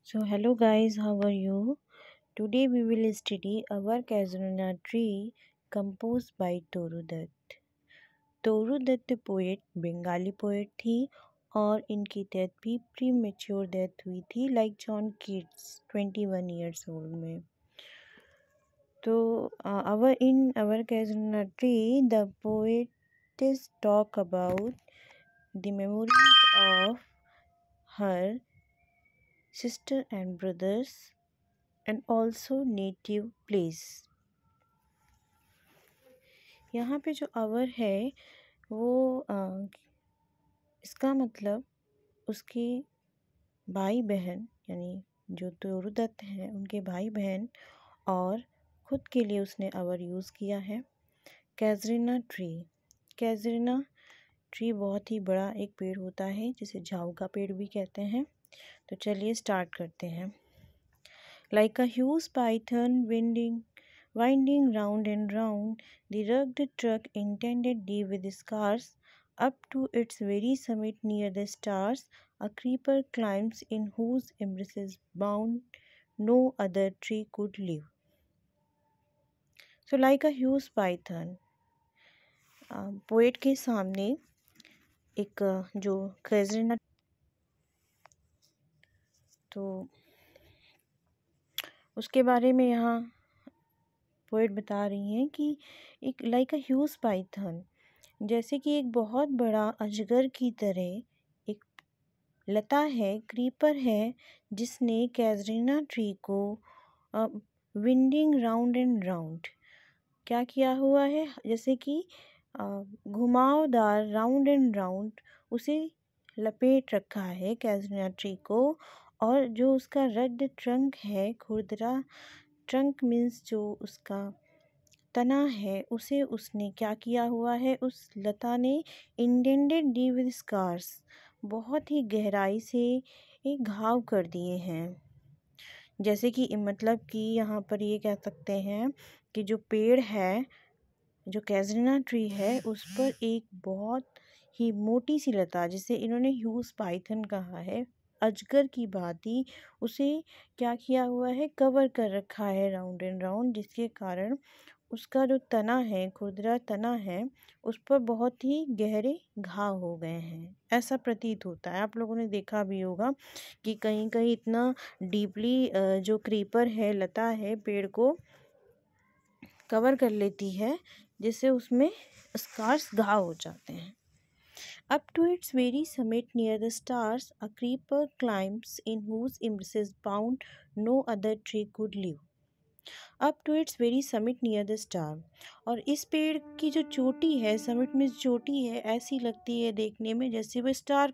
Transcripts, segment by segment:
So hello guys, how are you? Today we will study our Casuarina tree composed by Toru Dutt. Toru Dutt poet Bengali poet थी और इनकी death भी pre mature death हुई थी like John Keats 21 years old में. तो our Casuarina tree the poetess talk about the memories of her sister and brothers and also native place. यहाँ पे जो अवर है वो इसका मतलब उसके भाई बहन यानी जो तोरू दत्त हैं उनके भाई बहन और ख़ुद के लिए उसने अवर यूज़ किया है. कैजरीना ट्री बहुत ही बड़ा एक पेड़ होता है जिसे झाऊ का पेड़ भी कहते हैं. तो चलिए स्टार्ट करते हैं. Like a huge python winding round and round, the rugged trunk intended deep with scars, up to its very summit near the stars, a creeper climbs in whose embraces bound no other tree could live. So like a huge python, poet के सामने एक जो कैजरीना तो उसके बारे में यहाँ poet बता रही हैं कि एक लाइक अ ह्यूज पाइथन जैसे कि एक बहुत बड़ा अजगर की तरह एक लता है, क्रीपर है, जिसने कैजरीना ट्री को विंडिंग राउंड एंड राउंड क्या किया हुआ है, जैसे कि घुमावदार राउंड एंड राउंड उसे लपेट रखा है कैजरीना ट्री को. और जो उसका रग्ड ट्रंक है, खुरदरा ट्रंक मीन्स जो उसका तना है, उसे उसने क्या किया हुआ है, उस लता ने इंडेंडेड डी विद स्कार्स बहुत ही गहराई से एक घाव कर दिए हैं. जैसे कि मतलब कि यहाँ पर ये कह सकते हैं कि जो पेड़ है, जो कैजरीना ट्री है, उस पर एक बहुत ही मोटी सी लता जिसे इन्होंने ह्यूज पाइथन कहा है, अजगर की भांति उसे क्या किया हुआ है, कवर कर रखा है राउंड एंड राउंड, जिसके कारण उसका जो तना है, खुरदरा तना है, उस पर बहुत ही गहरे घाव हो गए हैं, ऐसा प्रतीत होता है. आप लोगों ने देखा भी होगा कि कहीं कहीं इतना डीपली जो क्रीपर है, लता है, पेड़ को कवर कर लेती है जिससे उसमें स्कार्स घाव हो जाते हैं. Up to its very summit near the stars, a creeper climbs in whose embraces bound no other tree could live. Up to its very summit near the star. और इस पेड़ की जो चोटी है, समिट में चोटी है, ऐसी लगती है देखने में जैसे वह स्टार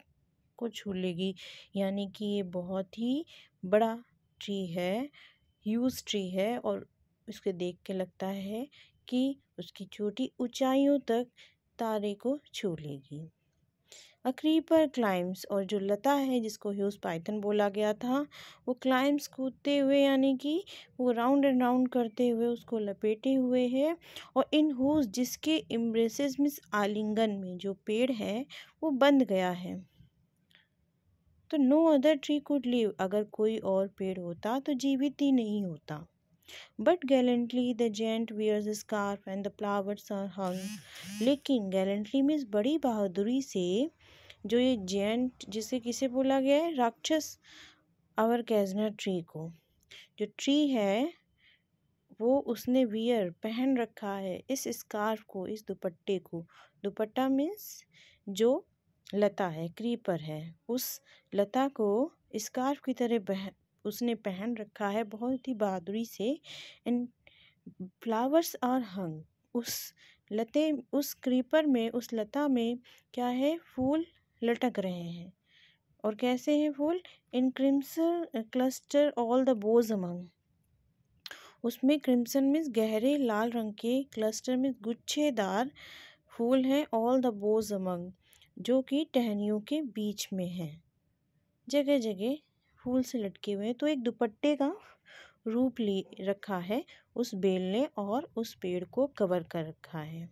को छू लेगी. यानी कि ये बहुत ही बड़ा ट्री है, ह्यूज ट्री है, और इसके देख के लगता है कि उसकी चोटी ऊंचाइयों तक तारे को छू लेगी. अ क्रीपर क्लाइम्स, और जो लता है जिसको ह्यूज पाइथन बोला गया था, वो क्लाइम्स कूदते हुए यानी कि वो राउंड एंड राउंड करते हुए उसको लपेटे हुए है. और इन हुज जिसके एम्ब्रेसेस मीन्स आलिंगन में जो पेड़ है वो बंद गया है. तो no other tree could live, अगर कोई और पेड़ होता तो जीवित ही नहीं होता. But gallantly the giant wears a scarf and the flowers are hung. लेकिन gallantly मीन्स बड़ी बहादुरी से जो ये जेंट जिसे किसे बोला गया है, राक्षस आवर कैजनर ट्री को, जो ट्री है वो उसने वियर पहन रखा है इस स्कार्फ को, इस दुपट्टे को. दुपट्टा मीन्स जो लता है, क्रीपर है, उस लता को स्कार्फ की तरह उसने पहन रखा है बहुत ही बहादुरी से. एंड फ्लावर्स आर हंग, उस क्रीपर में, उस लता में क्या है, फूल लटक रहे हैं. और कैसे हैं फूल, in crimson cluster all the boughs among, उसमें क्रिम्सन मीन्स गहरे लाल रंग के, क्लस्टर में गुच्छेदार फूल हैं, ऑल द बोज अमंग जो कि टहनियों के बीच में हैं, जगह जगह फूल से लटके हुए हैं. तो एक दुपट्टे का रूप ले रखा है उस बेल ने और उस पेड़ को कवर कर रखा है.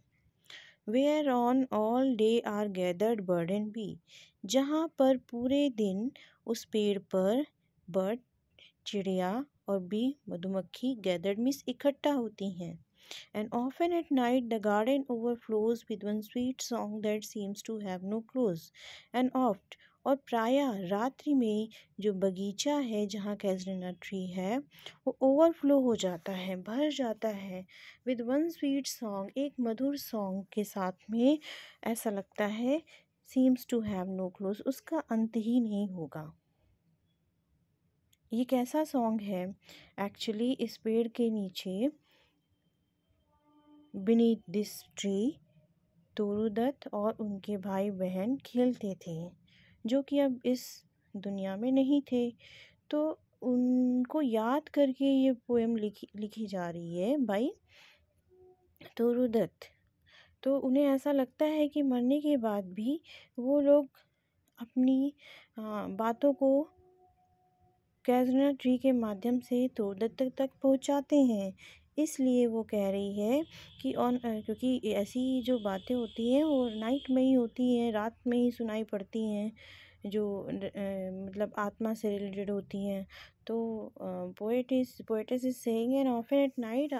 Where on all day are gathered bird and bee, जहाँ पर पूरे दिन उस पेड़ पर बर्ड चिड़िया और बी मधुमक्खी गैदर्ड मीन्स इकट्ठा होती हैं। And often at night the garden overflows with one sweet song that seems to have no close. And oft और प्रायः रात्रि में जो बगीचा है जहाँ कैजरीना ट्री है वो ओवरफ्लो हो जाता है, भर जाता है विद वन स्वीट सॉन्ग, एक मधुर सॉन्ग के साथ में। ऐसा लगता है seems to have no close, उसका अंत ही नहीं होगा। ये कैसा सॉन्ग है? एक्चुअली इस पेड़ के नीचे बीनीथ दिस ट्री तोरूदत्त और उनके भाई बहन खेलते थे, जो कि अब इस दुनिया में नहीं थे। तो उनको याद करके ये पोएम लिखी जा रही है बाई तोरूदत्त। तो उन्हें ऐसा लगता है कि मरने के बाद भी वो लोग अपनी बातों को कैजरीना ट्री के माध्यम से तोरूदत्त तक पहुंचाते हैं। इसलिए वो कह रही है कि क्योंकि ऐसी जो बातें होती हैं वो नाइट में ही होती हैं, रात में ही सुनाई पड़ती हैं, जो मतलब आत्मा से रिलेटेड होती हैं। तो poet's is saying and often at night,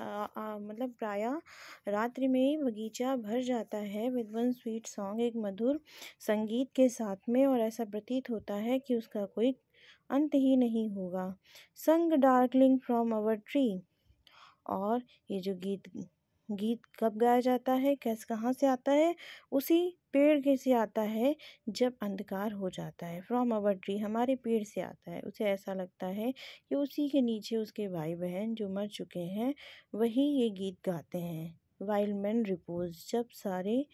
मतलब प्रायः रात्रि में ही बगीचा भर जाता है विद वन स्वीट सॉन्ग, एक मधुर संगीत के साथ में, और ऐसा प्रतीत होता है कि उसका कोई अंत ही नहीं होगा। संग डार्कलिंग फ्रॉम आवर ट्री, और ये जो गीत कब गाया जाता है, कहाँ से आता है? उसी पेड़ के से आता है जब अंधकार हो जाता है। फ्रॉम आवर ट्री, हमारे पेड़ से आता है। उसे ऐसा लगता है कि उसी के नीचे उसके भाई बहन जो मर चुके हैं वही ये गीत गाते हैं। वाइल्ड मैन रिपोज, जब सारे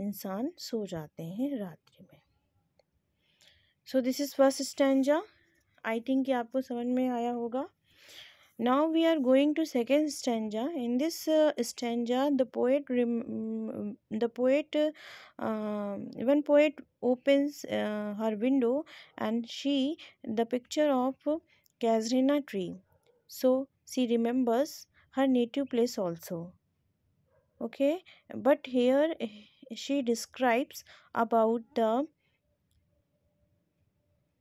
इंसान सो जाते हैं रात्रि में। So this is first stanza. I think कि आपको समझ में आया होगा। Now we are going to second stanza. In this stanza, one poet opens her window and the picture of Casuarina tree. So she remembers her native place also. Okay, but here she describes about the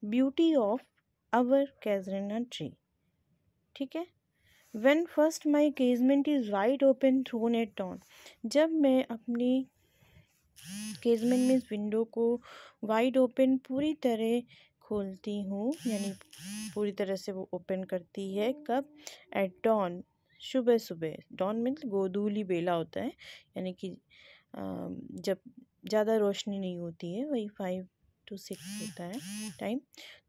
beauty of our Casuarina tree. ठीक है। When first my casement is wide open thrown at dawn, जब मैं अपनी केजमेंट में window को wide open पूरी तरह खोलती हूँ, यानी पूरी तरह से वो ओपन करती है कब? एट डॉन, सुबह सुबह। डॉन मीन्स गोधूली बेला होता है, यानी कि जब ज़्यादा रोशनी नहीं होती है, वही 5 to 6 होता है टाइम।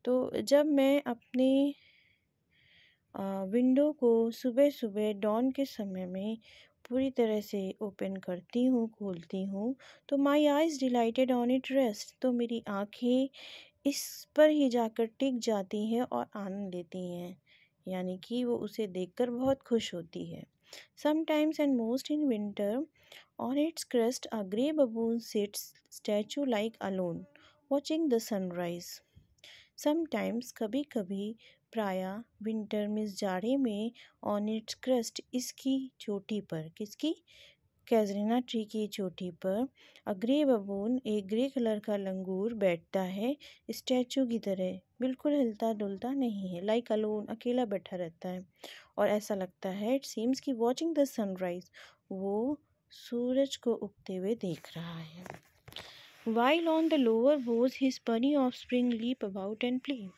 तो जब मैं अपने विंडो को सुबह सुबह डॉन के समय में पूरी तरह से ओपन करती हूँ, खोलती हूँ, तो माई eyes dilated on it rest, तो मेरी आँखें इस पर ही जाकर टिक जाती हैं और आनंद लेती हैं, यानी कि वो उसे देखकर बहुत खुश होती है। Sometimes and most in winter on its crest a grey baboon sits statue like alone watching the sunrise. Sometimes, कभी कभी, प्रायः, विंटर में जाड़े में, ऑन इट्स क्रेस्ट, इसकी चोटी पर, किसकी? कैजरीना ट्री की चोटी पर, अ ग्रे बबून, एक ग्रे कलर का लंगूर बैठता है, स्टैचू की तरह, बिल्कुल हिलता डुलता नहीं है, लाइक अलोन, अकेला बैठा रहता है, और ऐसा लगता है इट सीम्स कि वॉचिंग द सनराइज, वो सूरज को उगते हुए देख रहा है। While on the lower boughs his bunny offspring leap about and play.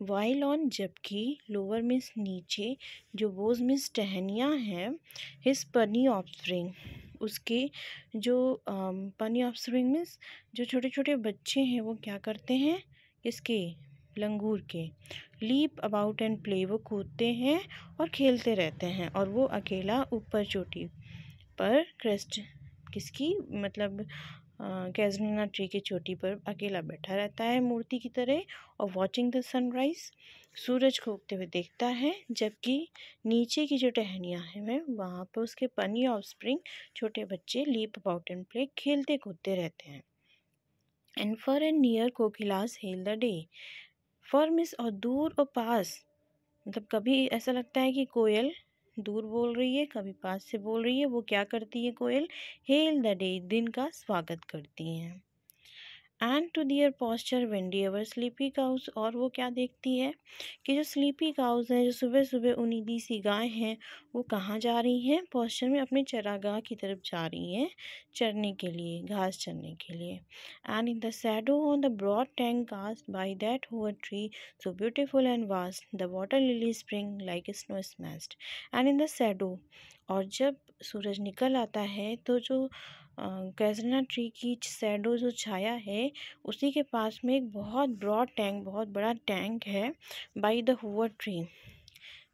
While on, जबकि, lower means नीचे, जो boughs means टहनियाँ हैं, his bunny offspring, उसके जो bunny offspring means जो छोटे छोटे बच्चे हैं वो क्या करते हैं? किसके? लंगूर के। लीप अबाउट एंड प्ले, वो कूदते हैं और खेलते रहते हैं, और वो अकेला ऊपर चोटी पर, क्रेस्ट किसकी? मतलब कैजरीना ट्री की चोटी पर अकेला बैठा रहता है मूर्ति की तरह, और वॉचिंग द सनराइज, सूरज को उगते हुए देखता है, जबकि नीचे की जो टहनियाँ हैं वहाँ पर उसके पनी ऑफस्प्रिंग, छोटे बच्चे, लीप अबाउट एंड प्ले, खेलते कूदते रहते हैं। And far and near kokilas hail the day, far means, और दूर और पास, मतलब कभी ऐसा लगता है कि कोयल दूर बोल रही है, कभी पास से बोल रही है। वो क्या करती है कोयल? हेल द डे, दिन का स्वागत करती हैं। And to their pasture wend our sleepy cows, और वो क्या देखती है कि जो स्लीपी काउस हैं, जो सुबह सुबह उनीदी सी गाय हैं, वो कहाँ जा रही हैं, पॉस्चर में अपने चरागाह की तरफ जा रही हैं चरने के लिए, घास चरने के लिए। And in the shadow on the broad tank cast by that hoar tree so beautiful and vast the water lily spring like snow smashed. And in the shadow, और जब सूरज निकल आता है तो जो कैजना ट्री की शैडो जो छाया है, उसी के पास में एक बहुत ब्रॉड टैंक, बहुत बड़ा टैंक है बाई द हुआ ट्री।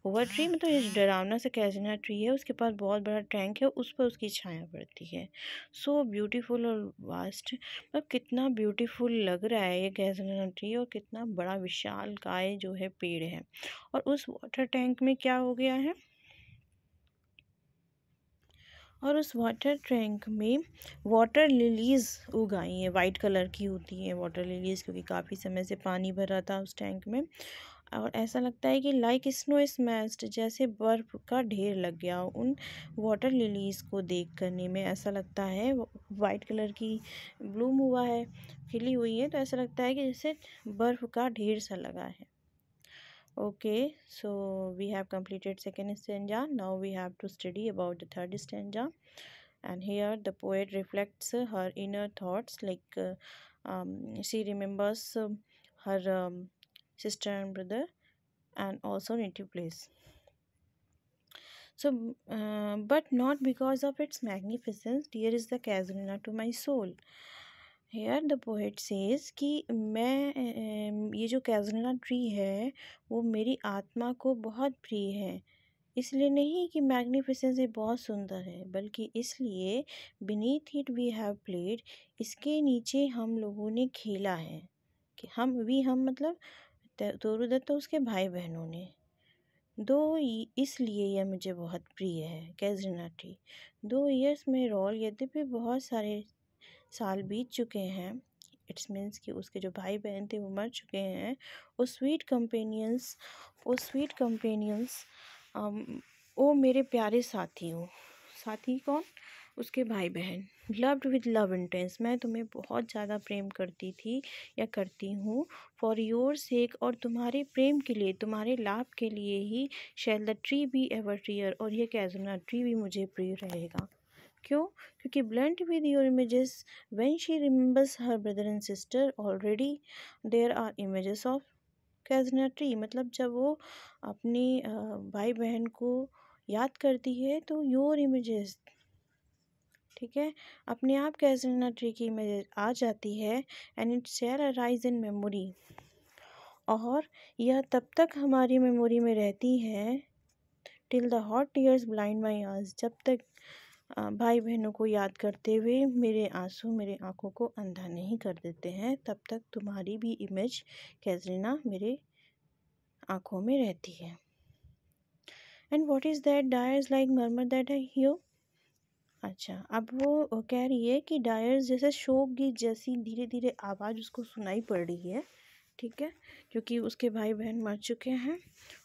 हुआ ट्री मतलब ये डरावना सा कैजना ट्री है, उसके पास बहुत बड़ा टैंक है, उस पर उसकी छाया पड़ती है। सो ब्यूटीफुल और वास्ट, मतलब कितना ब्यूटीफुल लग रहा है ये कैजना ट्री, और कितना बड़ा विशाल काय जो है पेड़ है। और उस वाटर टैंक में क्या हो गया है, और उस वाटर टैंक में वाटर लिलीज़ उगाई हैं, वाइट कलर की होती हैं वाटर लिलीज़, क्योंकि काफ़ी समय से पानी भरा था उस टैंक में। और ऐसा लगता है कि लाइक स्नो स्मैश्ड, जैसे बर्फ़ का ढेर लग गया उन वाटर लिलीज़ को देख करने में। ऐसा लगता है वाइट कलर की ब्लूम हुआ है, खिली हुई है, तो ऐसा लगता है कि जैसे बर्फ़ का ढेर सा लगा है। Okay, so we have completed second stanza. Now we have to study about the third stanza. And here the poet reflects her inner thoughts, like she remembers her sister and brother, and also native place. So, but not because of its magnificence, dear is the casuarina to my soul. Here the poet says कि मैं ये जो कैजनला tree है वो मेरी आत्मा को बहुत प्रिय है, इसलिए नहीं कि मैग्निफिसेंस ये बहुत सुंदर है, बल्कि इसलिए beneath it we have played, इसके नीचे हम लोगों ने खेला है। कि हम मतलब तोरू दत्त उसके भाई बहनों ने। इसलिए यह मुझे बहुत प्रिय है कैजनला ट्री। 2 ईयर्स में रोल, यद्यपि बहुत सारे साल बीत चुके हैं, इट्स मीन्स कि उसके जो भाई बहन थे वो मर चुके हैं। वो स्वीट कंपेनियंस वो मेरे प्यारे साथी हो। साथी कौन? उसके भाई बहन। लव्ड विद लव इंटेंस, मैं तुम्हें बहुत ज़्यादा प्रेम करती थी या करती हूँ। फॉर योर सेक, और तुम्हारे प्रेम के लिए, तुम्हारे लाभ के लिए ही। Shall the tree be ever dearer, और यह कैजुना ट्री भी मुझे प्रिय रहेगा। क्यों? क्योंकि blent with your images when she remembers her brother and sister already there are images of casuarina tree, मतलब जब वो अपनी भाई बहन को याद करती है तो योर इमेजेस, ठीक है, अपने आप कैजना ट्री की इमेज आ जाती है। And it shall arise in memory, और यह तब तक हमारी मेमोरी में रहती है। Till the hot tears blind my eyes, जब तक भाई बहनों को याद करते हुए मेरे आंसू मेरे आँखों को अंधा नहीं कर देते हैं, तब तक तुम्हारी भी इमेज कैजरीना मेरे आँखों में रहती है। And what is that dyers like murmur that I hear. अच्छा, अब वो कह रही है कि डायर्स जैसे शोक गीत जैसी धीरे धीरे आवाज़ उसको सुनाई पड़ रही है, ठीक है, क्योंकि उसके भाई बहन मर चुके हैं।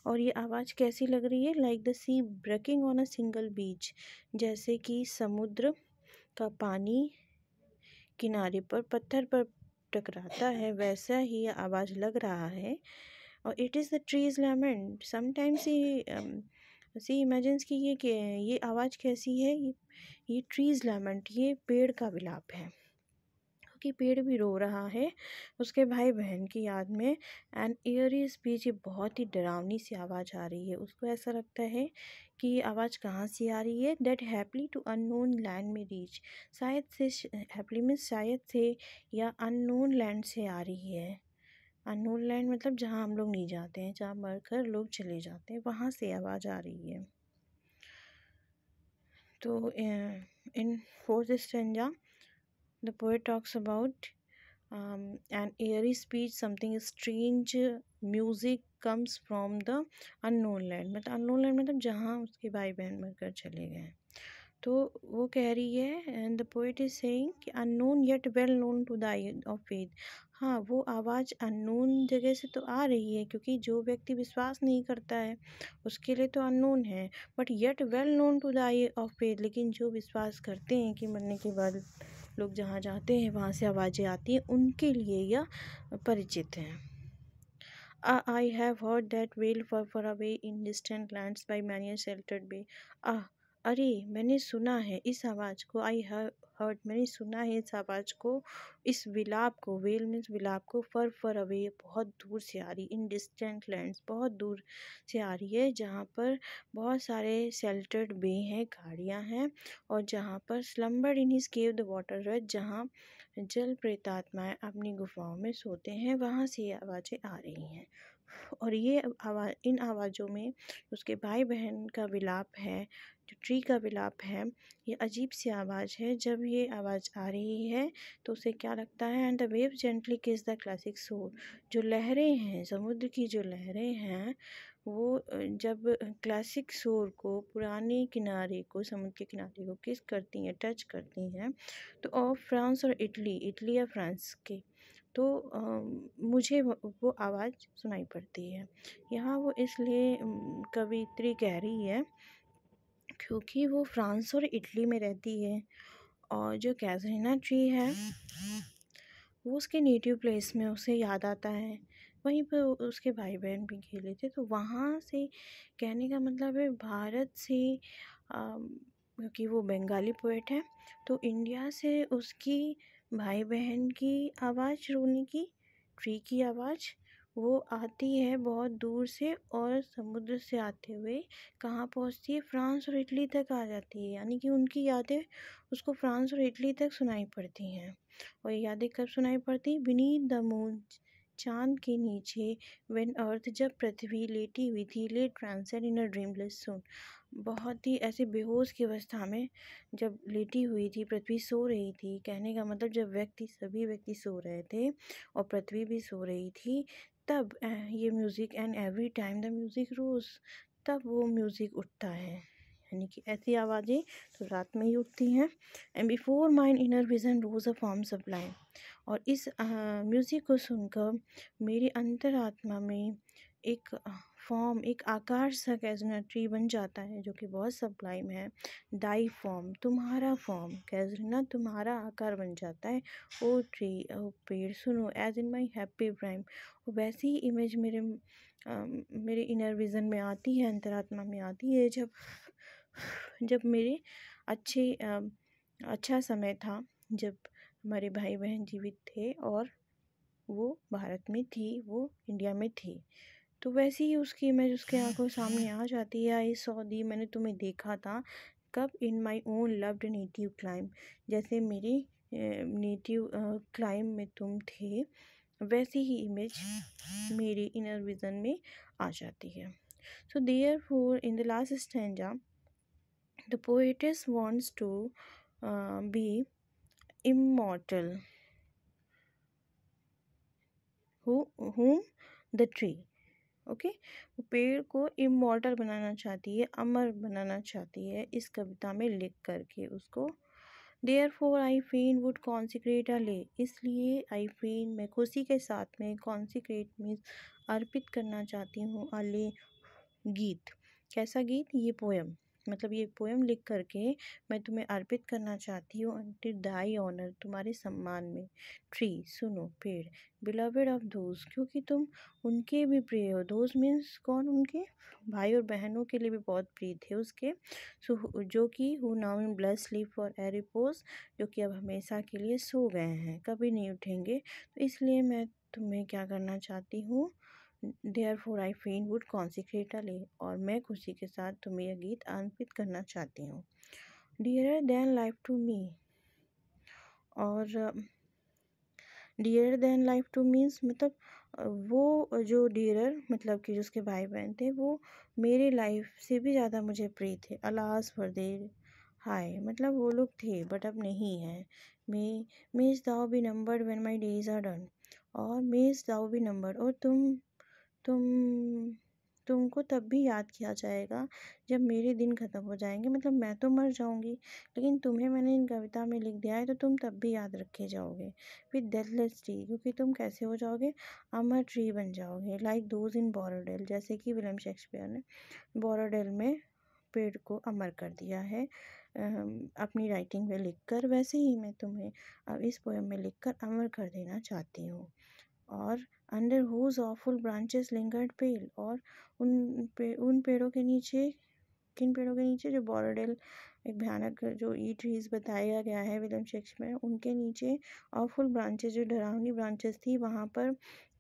और ये आवाज़ कैसी लग रही है? Like the sea breaking on a single beach, जैसे कि समुद्र का पानी किनारे पर पत्थर पर टकराता है, वैसा ही आवाज़ लग रहा है। और it is the tree's lament, sometimes she imagines कि ये आवाज़ कैसी है, ये ट्रीज लैमेंट, ये पेड़ का विलाप है, क्योंकि पेड़ भी रो रहा है उसके भाई बहन की याद में। एंड एयरी स्पीच, ये बहुत ही डरावनी सी आवाज़ आ रही है। उसको ऐसा लगता है कि ये आवाज़ कहाँ से आ रही है। That haply to unknown land may reach, शायद से, हैप्पली मीन्स शायद से, या अननोन लैंड से आ रही है। अननोन लैंड मतलब जहाँ हम लोग नहीं जाते हैं, जहाँ मरकर लोग चले जाते हैं, वहाँ से आवाज़ आ रही है। तो in fourth stanza the poet talks about an airy speech, something strange music comes from the unknown land, मतलब unknown land मतलब जहाँ उसके भाई बहन मरकर चले गए। तो वो कह रही है, and the poet is saying कि unknown yet well known to the eye of faith. हाँ, वो आवाज़ अननोन जगह से तो आ रही है, क्योंकि जो व्यक्ति विश्वास नहीं करता है उसके लिए तो अननोन है। But yet well known to the eye of faith, लेकिन जो विश्वास करते हैं कि मरने के बाद लोग जहाँ जाते हैं वहाँ से आवाज़ें आती हैं, उनके लिए यह परिचित है। I have heard that whale far away in distant lands by many a sheltered bay. अरे मैंने सुना है इस आवाज़ को, आई हैव हर्ड मैंने सुना है इस आवाज़ को, इस विलाप को, वेल मीन्स विलाप को, फर अवे बहुत दूर से आ रही, इन डिस्टेंट लैंड्स बहुत दूर से आ रही है, जहाँ पर बहुत सारे शेल्टर्ड बे हैं, खाड़ियाँ हैं, और जहाँ पर slumbered in his cave the water रथ, जहाँ जल प्रेतात्माएं अपनी गुफाओं में सोते हैं, वहाँ से ये आवाज़ें आ रही हैं। और ये इन आवाज़ों में उसके भाई बहन का विलाप है, जो ट्री का विलाप है, ये अजीब सी आवाज़ है। जब ये आवाज़ आ रही है तो उसे क्या लगता है, एंड द वेव जेंटली किस द क्लासिक शोर, जो लहरें हैं, समुद्र की जो लहरें हैं, वो जब क्लासिक शोर को, पुराने किनारे को, समुद्र के किनारे को किस करती हैं, टच करती हैं, तो ऑफ फ्रांस और इटली, इटली या फ्रांस के, तो मुझे वो आवाज़ सुनाई पड़ती है। यहाँ वो इसलिए कवियत्री कह रही है क्योंकि वो फ्रांस और इटली में रहती है, और जो कैज़रीना ट्री है वो उसके नेटिव प्लेस में उसे याद आता है, वहीं पर उसके भाई बहन भी खेले थे, तो वहाँ से कहने का मतलब है भारत से, क्योंकि वो बंगाली पोएट है, तो इंडिया से उसकी भाई बहन की आवाज़, रोने की, ट्री की आवाज़, वो आती है बहुत दूर से, और समुद्र से आते हुए कहाँ पहुँचती है, फ्रांस और इटली तक आ जाती है, यानी कि उनकी यादें उसको फ्रांस और इटली तक सुनाई पड़ती हैं। और ये यादें कब सुनाई पड़ती, बीनीथ द मून, चांद के नीचे, व्हेन अर्थ, जब पृथ्वी लेटी हुई थी, लेट ट्रांसेड इन अ ड्रीमलेस सोन, बहुत ही ऐसे बेहोश की अवस्था में जब लेटी हुई थी, पृथ्वी सो रही थी, कहने का मतलब जब सभी व्यक्ति सो रहे थे और पृथ्वी भी सो रही थी, तब ये music, and every time the music rose, तब वो म्यूज़िक उठता है, यानी कि ऐसी आवाज़ें तो रात में ही उठती हैं। And before mind inner vision rose a form sublime, और इस म्यूज़िक को सुनकर मेरी अंतरात्मा में एक फॉर्म, एक आकार सा कैज़रीना ट्री बन जाता है, जो कि बहुत सब्लाइम है। दाई फॉर्म, तुम्हारा फॉर्म, कैज़रीना तुम्हारा आकार बन जाता है। ओ ट्री, ओ पेड़, सुनो, as in my happy prime, वैसी ही इमेज मेरे इनर विज़न में आती है, अंतरात्मा में आती है, जब मेरे अच्छा समय था, जब हमारे भाई बहन जीवित थे और वो भारत में थी, वो इंडिया में थी, तो वैसे ही उसकी इमेज उसके आंखों सामने आ जाती है। आई सॉ दी, मैंने तुम्हें देखा था, कब, in my own loved native clime, जैसे मेरे नेटिव क्लाइम में तुम थे, वैसी ही इमेज मेरी इनर विजन में आ जाती है। So therefore in the last stanza the poetess wants to be immortal, whom the tree, okay, वो पेड़ को इमॉर्टल बनाना चाहती है, अमर बनाना चाहती है, इस कविता में लिख करके उसको। Therefore I fain would consecrate a lay, इसलिए आई फेन, मैं खुशी के साथ में, कॉन्सिक्रेट मीन्स अर्पित करना चाहती हूँ, अ ले, गीत, कैसा गीत, ये पोएम, मतलब ये पोएम लिख करके मैं तुम्हें अर्पित करना चाहती हूँ, अंटिल दाई ऑनर, तुम्हारे सम्मान में। ट्री, सुनो, पेड़, बिलवेड ऑफ दोज, क्योंकि तुम उनके भी प्रिय हो, दोज मीन्स कौन, उनके भाई और बहनों के लिए भी बहुत प्रिय थे उसके, सो जो कि who now in blood sleep for a repose, जो कि अब हमेशा के लिए सो गए हैं, कभी नहीं उठेंगे, तो इसलिए मैं तुम्हें क्या करना चाहती हूँ, therefore I fain would consecrate a lay, और मैं खुशी के साथ तुम्हें यह गीत अर्पित करना चाहती हूँ। Dearer than life to me, और dear than life to means मतलब वो जो डियरर मतलब कि जिसके भाई बहन थे, वो मेरे लाइफ से भी ज़्यादा मुझे प्रिय थे। अलास फॉर देर हाय, मतलब वो लोग थे बट अब नहीं है। Mayst thou be numbered when my days are done, और मेज दाओ बी नंबर्ड, और तुम तुमको तब भी याद किया जाएगा जब मेरे दिन ख़त्म हो जाएंगे, मतलब मैं तो मर जाऊंगी, लेकिन तुम्हें मैंने इन कविता में लिख दिया है, तो तुम तब भी याद रखे जाओगे विद डेथलेस ट्री, क्योंकि तुम कैसे हो जाओगे, अमर ट्री बन जाओगे, लाइक दोज इन बोरोडेल, जैसे कि विलियम शेक्सपियर ने बोरोडेल में पेड़ को अमर कर दिया है। अपनी राइटिंग में लिखकर, वैसे ही मैं तुम्हें अब इस पोएम में लिखकर अमर कर देना चाहती हूँ। और under whose awful branches lingered pale, और उन पेड़ों के नीचे, किन पेड़ों के नीचे, जो बॉरोडेल एक भयानक जो ई ट्रीज बताया गया है विलियम शेक्सपियर, उनके नीचे ऑफुल ब्रांचेस, जो डरावनी ब्रांचेस थी, वहाँ पर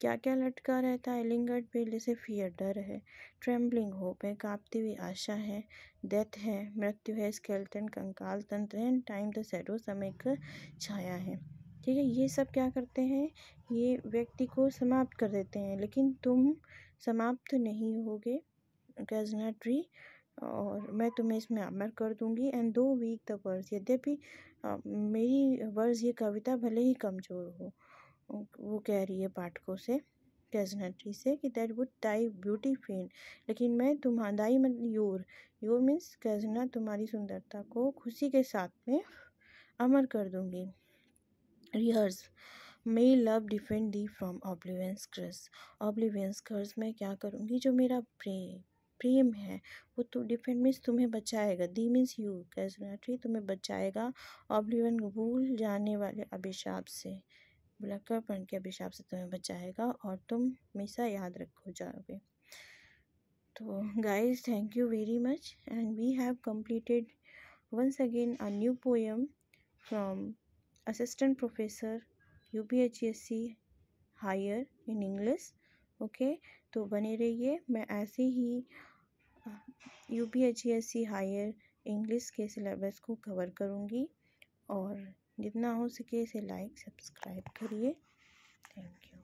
क्या क्या लटका रहता है? लिंगर्ड पेल, जैसे फियर डर है, ट्रेम्बलिंग होप है, कांपती हुई आशा है, डेथ है मृत्यु है, स्केलेटन कंकाल तंत्र है, टाइम द शैडो समय का छाया है। ठीक है, ये सब क्या करते हैं? ये व्यक्ति को समाप्त कर देते हैं, लेकिन तुम समाप्त नहीं होगे कैज़नर ट्री, और मैं तुम्हें इसमें अमर कर दूंगी। एंड दो वीक द वर्ड्स, यद्यपि मेरी वर्ड्स, ये कविता भले ही कमज़ोर हो, वो कह रही है पाठकों से, कैज़नर ट्री से, कि दैट वुड डाई ब्यूटी फेन, लेकिन मैं तुम्हारी योर मीन्स कैज़नर, तुम्हारी सुंदरता को खुशी के साथ में अमर कर दूंगी। Rehearse, may love defend thee from oblivion's curse, oblivion's curse में क्या करूँगी? जो मेरा प्रेम है वो तो डिफेंड मीन्स तुम्हें बचाएगा, दी मीन्स यू कैज़नर ट्री, तुम्हें बचाएगा ऑब्लिवियन भूल जाने वाले अभिशाप से, भुलक्कड़पन के अभिशाप से तुम्हें बचाएगा, और तुम हमेशा याद रखो जाओगे। तो guys, thank you very much, and we have completed once again a new poem from Assistant Professor UPHSC Higher in English. Okay, तो बने रहिए, मैं ऐसे ही UPHSC हायर इंग्लिश के सिलेबस को कवर करूँगी, और जितना हो सके इसे लाइक सब्सक्राइब करिए। Thank you.